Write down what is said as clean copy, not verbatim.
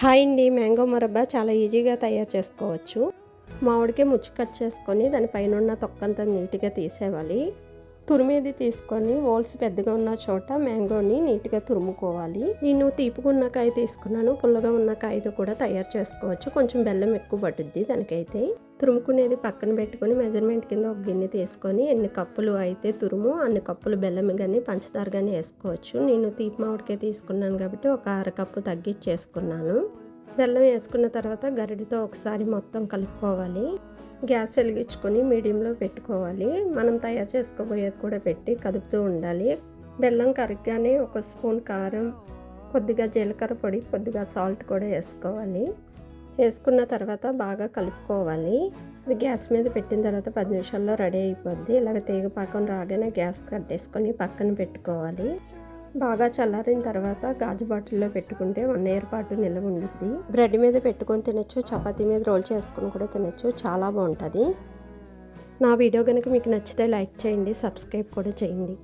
Hi అండి, mango murabba చాలా ఈజీగా తయారు చేసుకోవచ్చు. మామిడికాయ ముచ్చు కట్ చేసుకొని దానిపైన ఉన్న తొక్కంతా నీట్గా తీసేయాలి. తురిమేది తీసుకొని హోల్స్ పెద్దగా ఉన్న చోట మ్యాంగోని నీట్గా తురుముకోవాలి. నేను తీపుకున్న కాయ తీసుకున్నాను. పుల్లగా ఉన్న కాయతో కూడా తయారు చేసుకోవచ్చు. కొంచెం బెల్లం ఎక్కువ పట్టుద్ది దానికైతే. తురుముకునేది పక్కన పెట్టుకొని మెజర్మెంట్ కింద ఒక గిన్నె తీసుకొని ఎన్ని కప్పులు అయితే తురుము అన్ని కప్పులు బెల్లం కానీ పంచదార కానీ వేసుకోవచ్చు. నేను తీపి మామిడికాయ తీసుకున్నాను కాబట్టి ఒక అరకప్పు తగ్గించేసుకున్నాను. బెల్లం వేసుకున్న తర్వాత గరిటెతో ఒకసారి మొత్తం కలుపుకోవాలి. గ్యాస్ వెలిగించుకొని మీడియంలో పెట్టుకోవాలి. మనం తయారు చేసుకోబోయేది కూడా పెట్టి కదుపుతూ ఉండాలి. బెల్లం కరగగానే ఒక స్పూన్ కారం, కొద్దిగా జీలకర్ర పొడి, కొద్దిగా సాల్ట్ కూడా వేసుకోవాలి. వేసుకున్న తర్వాత బాగా కలుపుకోవాలి. ఇది గ్యాస్ మీద పెట్టిన తర్వాత 10 నిమిషాల్లో రెడీ అయిపోద్ది. ఇలాగ తీగ పాకం రాగానే గ్యాస్ కట్టేసుకొని పక్కన పెట్టుకోవాలి. బాగా చల్లారిన తర్వాత గాజు బాటిల్లో పెట్టుకుంటే 1 ఇయర్ పాటు నిల్వ ఉండుద్ది. బ్రెడ్ మీద పెట్టుకొని తినచ్చు, చపాతీ మీద రోల్ చేసుకుని కూడా తినచ్చు. చాలా బాగుంటుంది. నా వీడియో కనుక మీకు నచ్చితే లైక్ చేయండి, సబ్స్క్రైబ్ కూడా చేయండి.